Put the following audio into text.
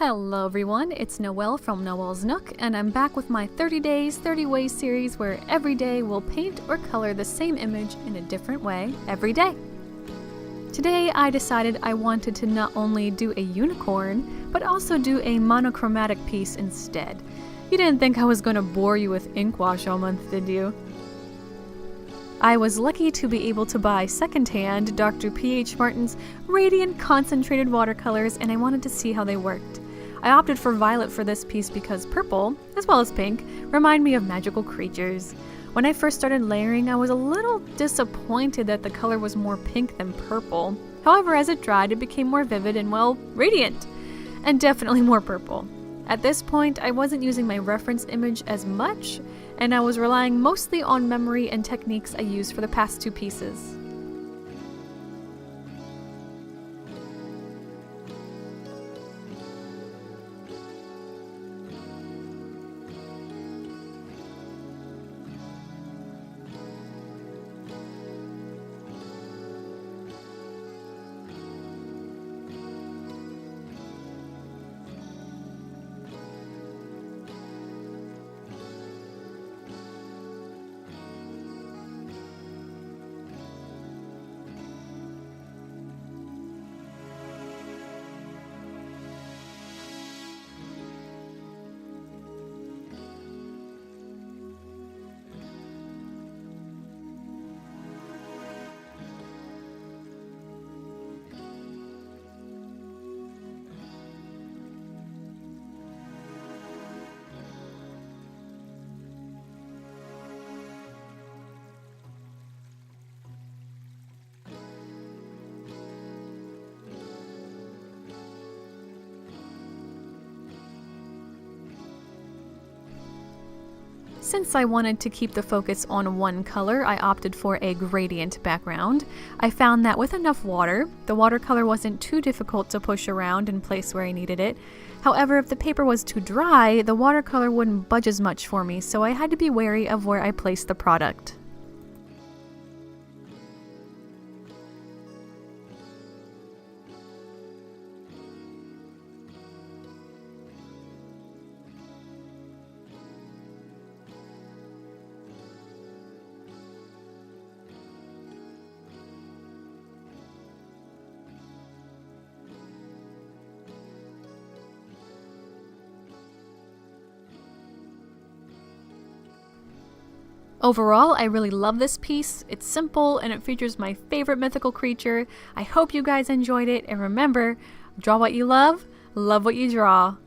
Hello everyone, it's Noel from Noel's Nook, and I'm back with my 30 Days, 30 Ways series where every day we'll paint or color the same image in a different way every day. Today I decided I wanted to not only do a unicorn, but also do a monochromatic piece instead. You didn't think I was going to bore you with ink wash all month, did you? I was lucky to be able to buy secondhand Dr. P.H. Martin's Radiant Concentrated Watercolors, and I wanted to see how they worked. I opted for violet for this piece because purple, as well as pink, remind me of magical creatures. When I first started layering, I was a little disappointed that the color was more pink than purple. However, as it dried, it became more vivid and, well, radiant, and definitely more purple. At this point, I wasn't using my reference image as much, and I was relying mostly on memory and techniques I used for the past two pieces. Since I wanted to keep the focus on one color, I opted for a gradient background. I found that with enough water, the watercolor wasn't too difficult to push around and place where I needed it. However, if the paper was too dry, the watercolor wouldn't budge as much for me, so I had to be wary of where I placed the product. Overall, I really love this piece. It's simple and it features my favorite mythical creature. I hope you guys enjoyed it, and remember, draw what you love what you draw.